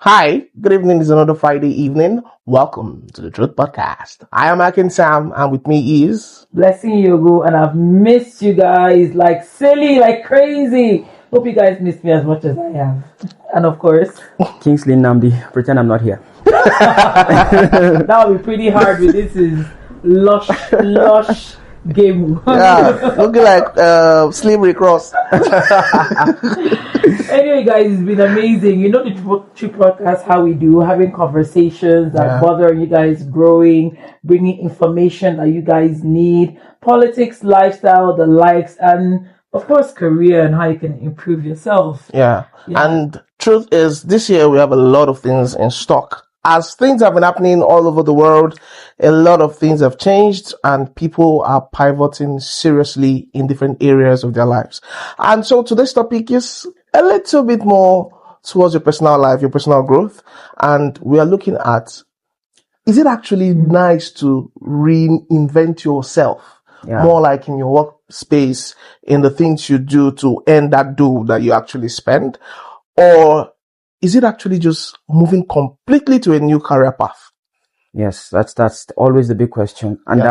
Hi, good evening. It's another Friday evening. Welcome to the Truth Podcast. I am Akin Sam, and with me is Blessing Yogo, and I've missed you guys like silly, like crazy. Hope you guys missed me as much as I have. And of course, Kingsley Namdi, pretend I'm not here. that will be pretty hard with this is lush game. looking like Slippery Cross. Anyway, guys, it's been amazing. You know the True Podcast, how we do, having conversations that bother you guys, growing, bringing information that you guys need, politics, lifestyle, the likes, and of course, career and how you can improve yourself. Yeah. And truth is, this year we have a lot of things in stock. As things have been happening all over the world, a lot of things have changed and people are pivoting seriously in different areas of their lives. And so today's topic is a little bit more towards your personal life, your personal growth. And we are looking at, is it actually nice to reinvent yourself? Yeah. More like in your workspace, in the things you do to earn that dough that you actually spend? Or is it actually just moving completely to a new career path? Yes, that's always the big question. And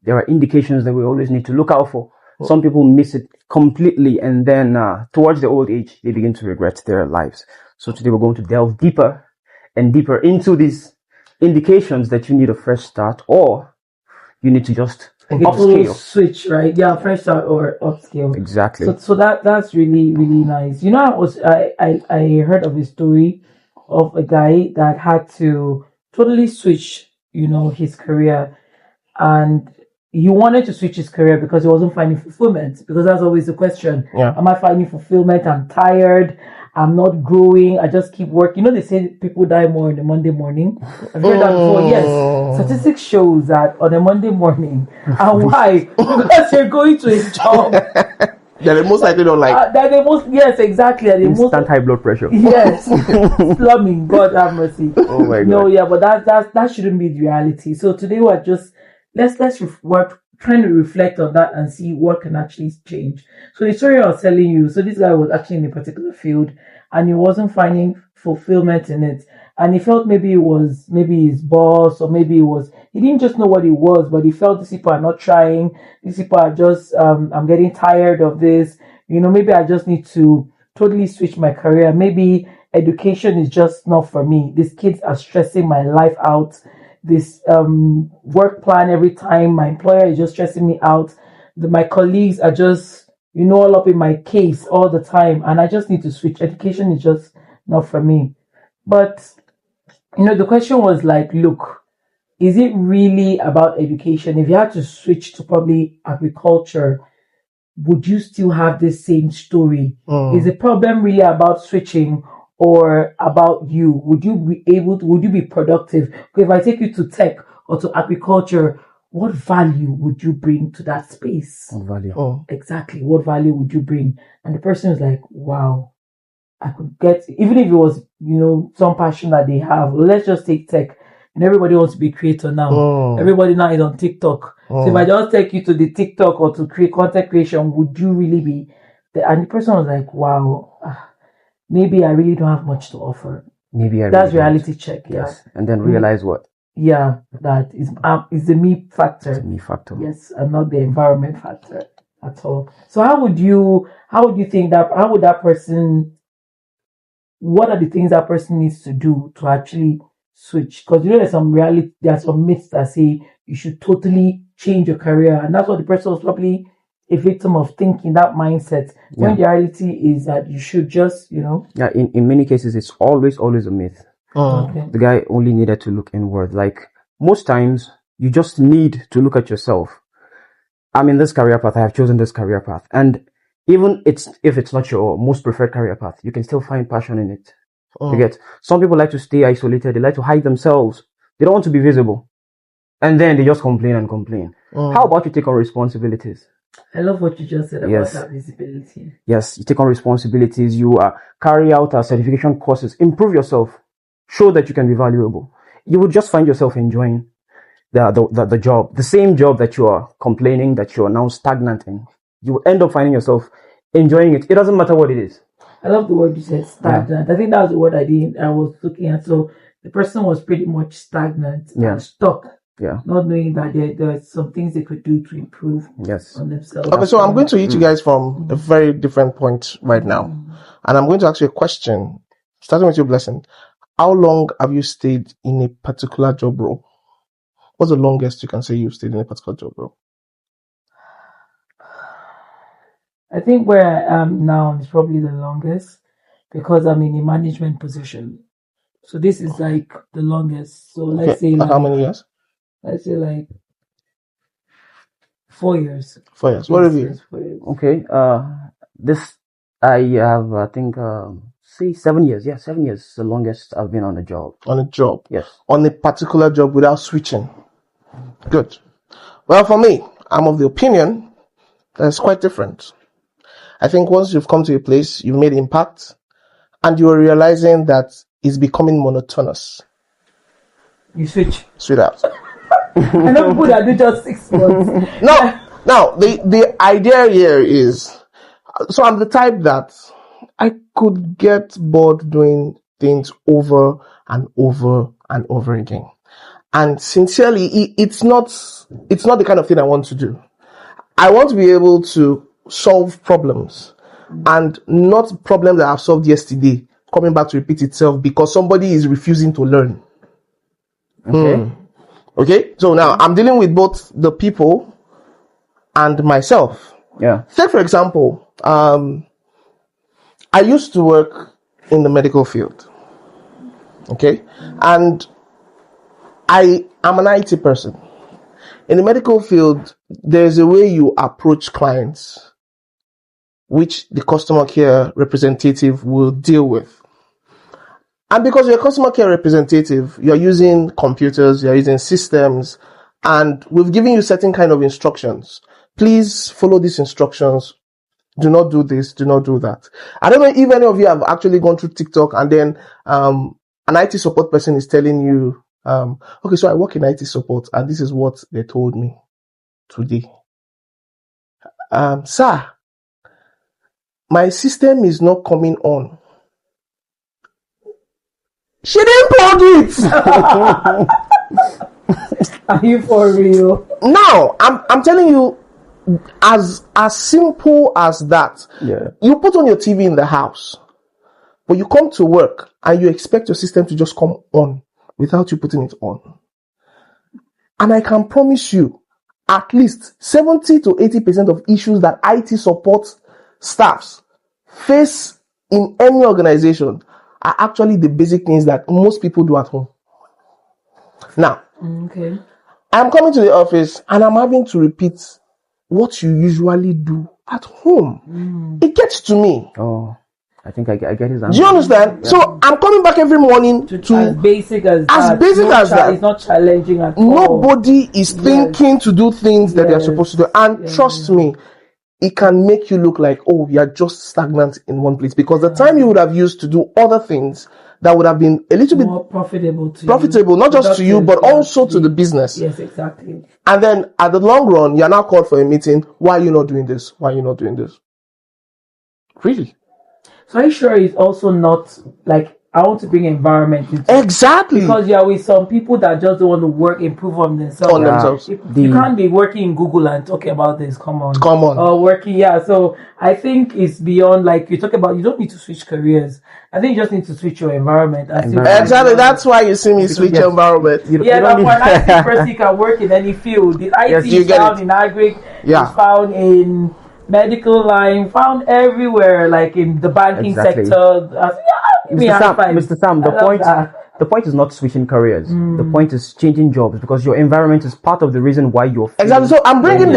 there are indications that we always need to look out for. Some people miss it completely, and then towards the old age, they begin to regret their lives. So today we're going to delve deeper and deeper into these indications that you need a fresh start, or you need to just upscale. Switch, right? Yeah, fresh start or upscale. Exactly. So that's really nice. You know, I heard of a story of a guy that had to totally switch, his career, and he wanted to switch his career because he wasn't finding fulfillment. Because that's always the question. Yeah. Am I finding fulfillment? I'm tired. I'm not growing. I just keep working. They say people die more on a Monday morning. I've heard that before. Yes. Statistics shows that on a Monday morning. And why? Because you're going to a job that they most likely don't like. Yes, exactly. Instant high blood pressure. Yes. Slumming. God have mercy. Oh my God. No, yeah, but that shouldn't be the reality. So today we're just we're trying to reflect on that and see what can actually change. So the story I was telling you, so this guy was actually in a particular field and he wasn't finding fulfillment in it. And he felt maybe it was his boss, or maybe he didn't just know what it was, but he felt these people are not trying. These people are just, I'm getting tired of this. Maybe I just need to totally switch my career. Maybe education is just not for me. These kids are stressing my life out. This work plan every time, my employer is just stressing me out. My colleagues are just, all up in my case all the time, and I just need to switch. Education is just not for me. But the question was like, look, is it really about education? If you had to switch to probably agriculture, would you still have the same story? Is the problem really about switching or about you? Would you be productive? Okay, if I take you to tech or to agriculture, what value would you bring to that space? What value? Exactly. What value would you bring? And the person was like, wow, I could get, even if it was, some passion that they have. Let's just take tech. And everybody wants to be creator now. Everybody now is on TikTok. So if I just take you to the TikTok or to create content creation, would you really be there? And the person was like, wow, maybe I really don't have much to offer. That's reality check. Yes. And then realize what? Yeah, that is the me factor. It's a me factor. Yes, and not the environment factor at all. So how would you think that, what are the things that person needs to do to actually switch? Because there's some myths that say you should totally change your career, and that's what the person was probably a victim of, thinking that mindset, when the reality is that you should just, Yeah, in many cases, it's always a myth. Okay. The guy only needed to look inward. Like, most times, you just need to look at yourself. I'm in this career path. I have chosen this career path. And even if it's not your most preferred career path, you can still find passion in it. You get? Some people like to stay isolated. They like to hide themselves. They don't want to be visible. And then they just complain and complain. How about you take on responsibilities? I love what you just said about that visibility. Yes, you take on responsibilities. You carry out certification courses. Improve yourself. Show that you can be valuable. You will just find yourself enjoying the job, the same job that you are complaining that you are now stagnant in. You will end up finding yourself enjoying it. It doesn't matter what it is. I love the word you said, stagnant. I think that was the word I was looking at. So the person was pretty much stagnant and stuck, not knowing that there are some things they could do to improve on themselves. Okay, so I'm going to hit you guys from a very different point right now. And I'm going to ask you a question, starting with your Blessing. How long have you stayed in a particular job role? What's the longest you can say you've stayed in a particular job role? I think where I am now is probably the longest because I'm in a management position. So this is like the longest. So let's say how many years? Let's say like 4 years. 4 years. What have you? 4 years. Okay. This I have, I think, say 7 years. Yeah, 7 years is the longest I've been on a job. On a job? Yes. On a particular job without switching? Good. Well, for me, I'm of the opinion that it's quite different. I think once you've come to a place, you've made impact, and you're realizing that it's becoming monotonous. You switch. Switch out. I know people that do just 6 months. No, the idea here is, so I'm the type that I could get bored doing things over and over and over again. And sincerely, it's not the kind of thing I want to do. I want to be able to solve problems, and not problems that I've solved yesterday coming back to repeat itself because somebody is refusing to learn. Okay, so now I'm dealing with both the people and myself. Yeah. Say for example, I used to work in the medical field. Okay, and I am an IT person. In the medical field, there's a way you approach clients, which the customer care representative will deal with. And because you're a customer care representative, you're using computers, you're using systems, and we've given you certain kind of instructions. Please follow these instructions. Do not do this, do not do that. I don't know if any of you have actually gone through TikTok and then an IT support person is telling you, okay, so I work in IT support and this is what they told me today. Sir, my system is not coming on. She didn't plug it. Are you for real? No, I'm telling you, as simple as that. Yeah. You put on your TV in the house, but you come to work and you expect your system to just come on without you putting it on. And I can promise you, at least 70 to 80% of issues that IT support staffs face in any organization are actually the basic things that most people do at home. Now, okay, I'm coming to the office and I'm having to repeat what you usually do at home. It gets to me. Oh, I think I get his answer. Do you understand? Yeah. So I'm coming back every morning to as basic as that. It's not challenging at all. Nobody is thinking to do things that they're supposed to do. And trust me, it can make you look like, oh, you're just stagnant in one place. Because the time you would have used to do other things that would have been a little more bit profitable, not just to you, but also to the business. Yes, exactly. And then at the long run, you're now called for a meeting. Why are you not doing this? Why are you not doing this? Really? So are you sure it's also not like, I want to bring environment into exactly, because you're with some people that just don't want to improve on themselves. You can't be working in Google and talking about this. Come on. Or working, So I think it's beyond, like you talk about. You don't need to switch careers. I think you just need to switch your environment. Exactly. That's why you see me switch your environment. For an IT person, you can work in any field. The IT is found in agri. It's found in medical line, found everywhere, like in the banking sector. Mr. Sam, the point is not switching careers. The point is changing jobs, because your environment is part of the reason why you're exactly. So I'm bringing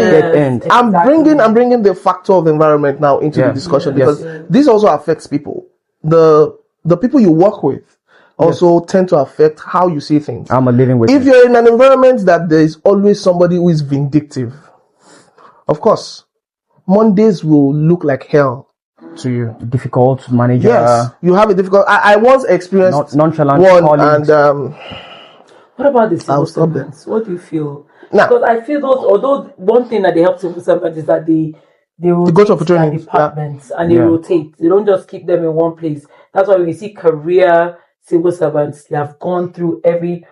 I'm bringing the factor of environment now into the discussion, because this also affects people. The people you work with also tend to affect how you see things. I'm a living witness. If you're in an environment that there is always somebody who is vindictive, of course, Mondays will look like hell to you. Difficult manager. Yes, you have a difficult. I once experienced nonchalant one, and what about the civil servants? What do you feel? Because I feel those. Although one thing that they help civil servants is that they they go rotate for their trainings, departments and they Yeah. rotate. They don't just keep them in one place. That's why when you see career civil servants, they have gone through they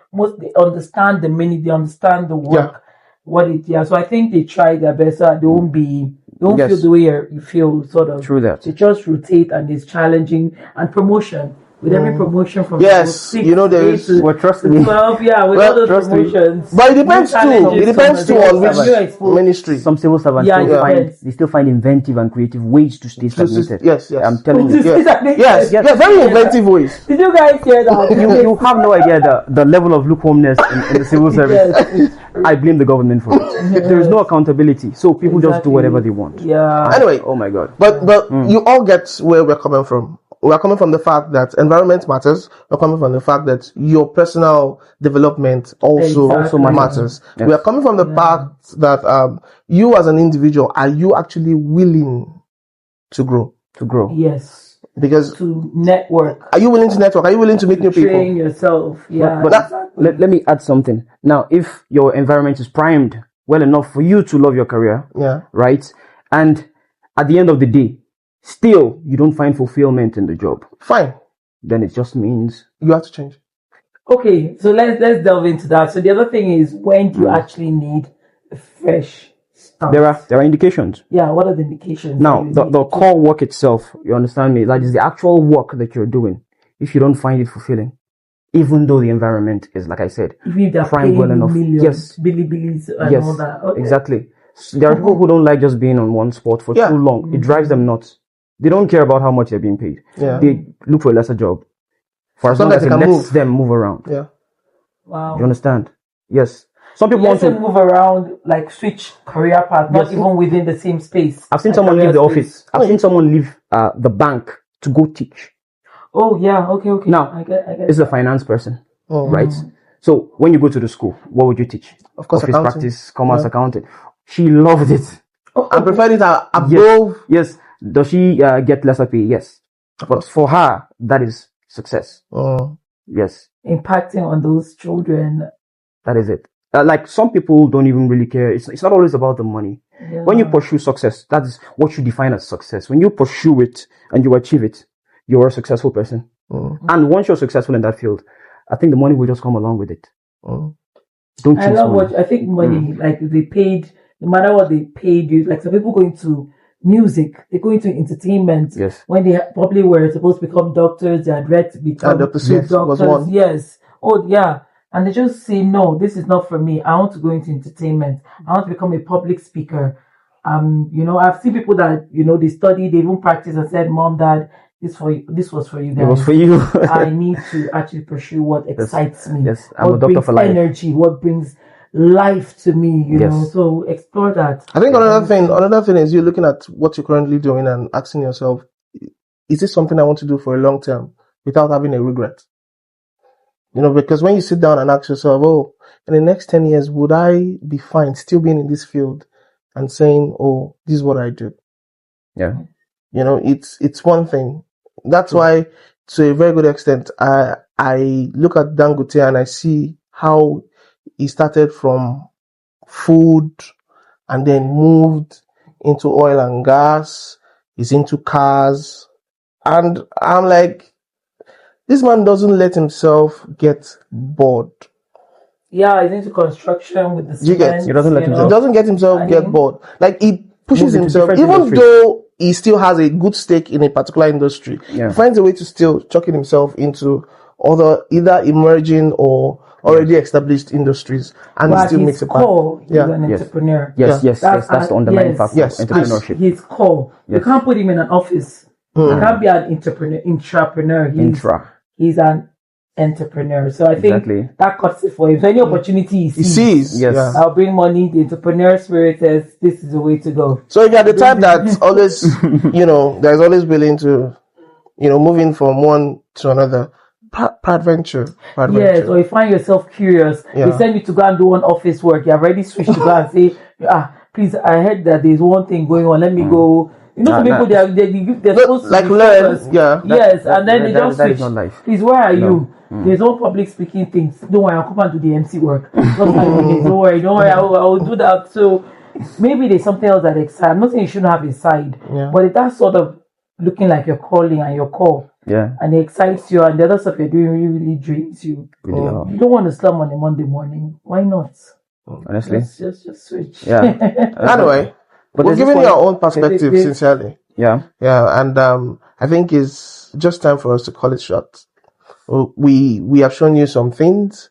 understand the minute, they understand the work, what it is. So I think they try their best so that they won't feel Yes. the way you feel, sort of. True that. They just rotate and it's challenging. And promotion. With every promotion from Yes, level 6, you know, there 8 is- to Well, trust to me. 12, yeah, with Well, all those trust me. promotions. But it depends new too. challenges It depends from too the on which you're exposed. ministry. Some civil servants Yeah, still it find depends. they still find inventive and creative ways to stay stagnated. Yes. I'm telling you. Yes, very inventive ways. Did you guys hear that? You have no idea the level of lukewarmness in the civil service. Yes, it's true. I blame the government for it. There is no accountability, so people just do whatever they want. Yeah. Anyway, Oh my God. But you all get where we're coming from. We're coming from the fact that environment matters. We're coming from the fact that your personal development also Exactly. matters. Yes. We are coming from the fact that you as an individual, are you actually willing to grow? To grow. Yes. Because To network. are you willing to network? Are you willing to meet new Train people? yourself. Yeah. But exactly. let me add something. Now, if your environment is primed well enough for you to love your career, Yeah. right? And at the end of the day, still you don't find fulfillment in the job, Fine. then it just means You have to change. Okay, so let's delve into that. So the other thing is, when do you actually need a fresh start? there are indications. Yeah, what are the indications? Now, that you the need? core work itself, you understand me? That is the actual work that you're doing. If you don't find it fulfilling, even though the environment is, like I said, If they're primed paying well enough. millions, Yes. billies and Yes, all that. Okay. exactly. There are people who don't like just being on one spot for too long. It drives them nuts. They don't care about how much they're being paid. Yeah. They look for a lesser job for as So long that as they it can lets move. them move around. Yeah. Wow. You understand? Yes. Some people Let's want say to. move around, like switch career path, not even within the same space. I've seen like someone career leave the space. office. I've seen someone leave the bank to go teach. Oh yeah, okay. Now, I get. This is a finance person, Oh. right? So when you go to the school, what would you teach? Of course, Office accounting. practice, commerce, accounting. She loved it. I prefer it above. Yes. Does she get lesser pay? Yes. But for her, that is success. Oh. Yes. Impacting on those children. That is it. Like some people don't even really care. It's not always about the money. Yeah. When you pursue success, that is what you define as success. When you pursue it and you achieve it, you're a successful person. And once you're successful in that field, I think the money will just come along with it. Don't I chase love money. I think money, like they paid, no matter what they paid you, like some people go into music, they go into entertainment. Yes. When they probably were supposed to become doctors, they had read to become Dr. Smith was doctors. one. Yes. Oh yeah. And they just say, no, this is not for me. I want to go into entertainment. I want to become a public speaker. I've seen people that, they studied, they even practiced and said, Mom, Dad, this was for you guys. It was for you. I need to actually pursue what excites me. Yes, I'm a what doctor brings for life. energy, what brings life to me, you know. So explore that. I think another thing is you're looking at what you're currently doing and asking yourself, is this something I want to do for a long term without having a regret? Because when you sit down and ask yourself, oh, in the next 10 years, would I be fine still being in this field and saying, oh, this is what I do? Yeah. It's one thing. That's why, to a very good extent, I look at Dangote and I see how he started from food and then moved into oil and gas. He's into cars. And I'm like, this man doesn't let himself get bored. Yeah, he's into construction with the You get- cement, he doesn't let himself- He doesn't get himself get bored. Like, he pushes Moves into himself, different even industries. though he still has a good stake in a particular industry. Yeah. He finds a way to still chucking himself into either emerging or already established industries, and But he still his makes a core, he's Yeah. an Yes. entrepreneur. Yes, yes, that's the underlying yes. factor Yes, of entrepreneurship. His core. You Yes. can't put him in an office. He can't be an entrepreneur. He's an entrepreneur. So I think Exactly. that cuts it for him. So any opportunity He sees. Yes. Yeah. I'll bring money. The entrepreneur spirit says this is the way to go. So if you're the type that's always, there's always willing to, moving from one to another, peradventure. Yes, or you find yourself curious, Yeah. they send you to go and do one office work. You have already switched to go and say, please, I heard that there's one thing going on. Let me go. Some people they're supposed to like be learn, focused. yeah. Yes, and then they that- just that switch. is not life. Please, where are you? There's no public speaking things. Don't worry, I'll come and do the MC work. Don't worry, I will do that. So maybe there's something else that excites. I'm not saying you shouldn't have a side, Yeah. but if that's sort of looking like your calling and your core, Yeah. and it excites you, and the other stuff you're doing really drains you, Really hard. you don't want to slum on a Monday morning. Why not? Honestly. Just switch. Yeah. Anyway, But we're there's this giving you one- our own perspective, This- sincerely. Yeah. Yeah, and I think it's just time for us to call it short. We have shown you some things,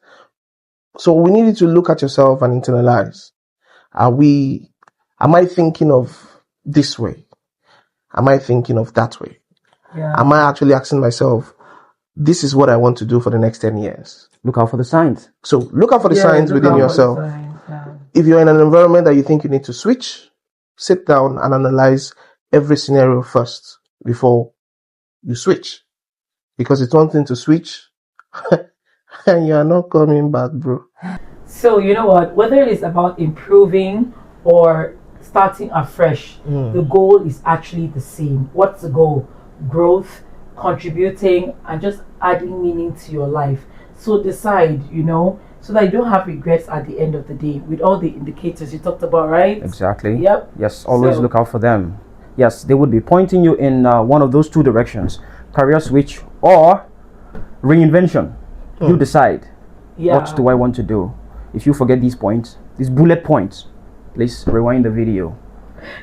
so we need you to look at yourself and internalize. Am I thinking of this way? Am I thinking of that way? Yeah. Am I actually asking myself, this is what I want to do for the next 10 years? Look out for the signs. So look out for the signs look within out for the yourself. signs, yeah. If you're in an environment that you think you need to switch, sit down and analyze every scenario first before you switch. Because it's one thing to switch and you are not coming back, bro. So you know what? Whether it's about improving or starting afresh, the goal is actually the same. What's the goal? Growth, contributing, and just adding meaning to your life. So decide, so that you don't have regrets at the end of the day with all the indicators you talked about, right? Exactly. Yep. Yes, always So- look out for them. Yes, they would be pointing you in one of those two directions: career switch or reinvention. You decide. Yeah. What do I want to do? If you forget these points, these bullet points, please rewind the video.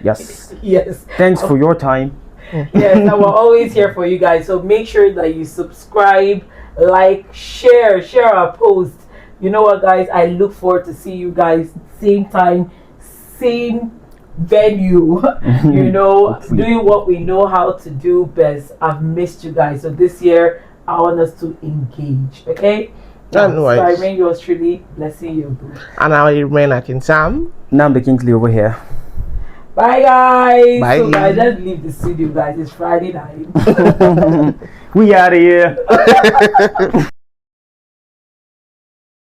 Yes. Yes. Thanks for your time. Yes, and we're always here for you guys. So make sure that you subscribe, like, share our post. You know what, guys? I look forward to see you guys same time, same venue. Doing what we know how to do best. I've missed you guys. So this year, I want us to engage. Okay. Anyways. So I remain yours truly, blessing you. Boo. And I remain like in Sam. Now I'm the Kingsley over here. Bye, guys. Bye. So guys, let's leave the studio, guys. It's Friday night. We out of here.